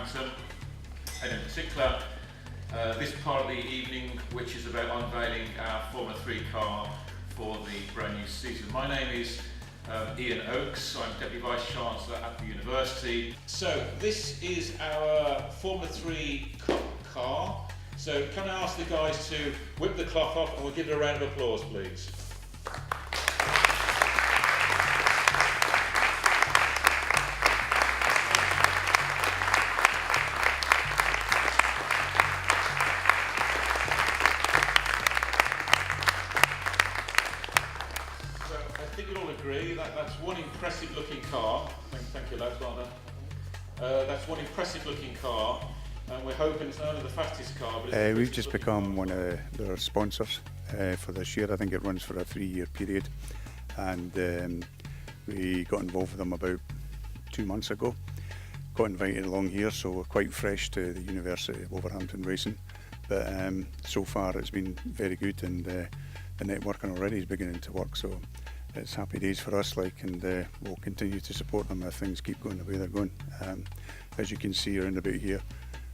Wolverhampton, and in particular this part of the evening, which is about unveiling our Formula 3 car for the brand new season. My name is Ian Oakes. I'm Deputy Vice Chancellor at the University. So this is our Formula 3 car. So can I ask the guys to whip the cloth off, and we'll give it a round of applause, please. I think you'll all agree that that's one impressive looking car. Thank you, lads, well done. That's one impressive looking car, and we're hoping it's not only the fastest car, but it's we've just become one of their sponsors for this year. I think it runs for a 3-year period, and we got involved with them about 2 months ago. Got invited along here, so we're quite fresh to the University of Wolverhampton racing, but so far it's been very good, and the networking already is beginning to work, so it's happy days for us, and we'll continue to support them if things keep going the way they're going. As you can see around about here,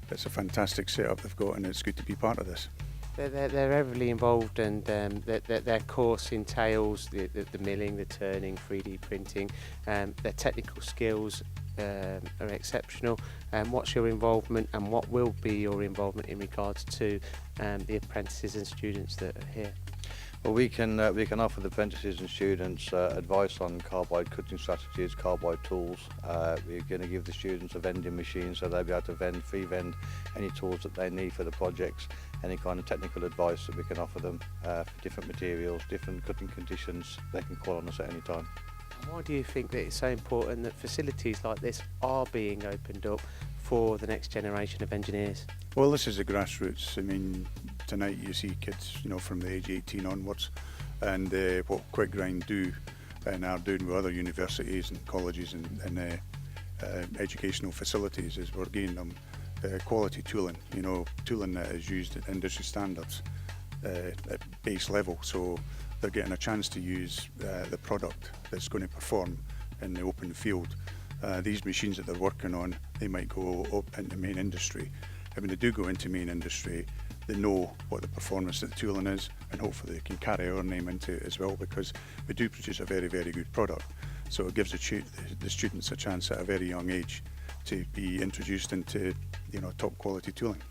it's a fantastic setup they've got, and it's good to be part of this. They're heavily involved, and their course entails the milling, the turning, 3D printing. Their technical skills are exceptional. What's your involvement, and what will be your involvement in regards to the apprentices and students that are here? Well, we can offer the apprentices and students advice on carbide cutting strategies, carbide tools. We're going to give the students a vending machine, so they'll be able to free vend any tools that they need for the projects, any kind of technical advice that we can offer them for different materials, different cutting conditions. They can call on us at any time. Why do you think that it's so important that facilities like this are being opened up for the next generation of engineers? Well, this is the grassroots. I mean, tonight you see kids, from the age 18 onwards, and what Quickgrind do and are doing with other universities and colleges and educational facilities is we're giving them quality tooling, tooling that is used at industry standards at base level, so they're getting a chance to use the product that's going to perform in the open field. These machines that they're working on, they might go up into main industry. And when they do go into main industry, they know what the performance of the tooling is, and hopefully they can carry our name into it as well, because we do produce a very, very good product. So it gives the students a chance at a very young age to be introduced into top quality tooling.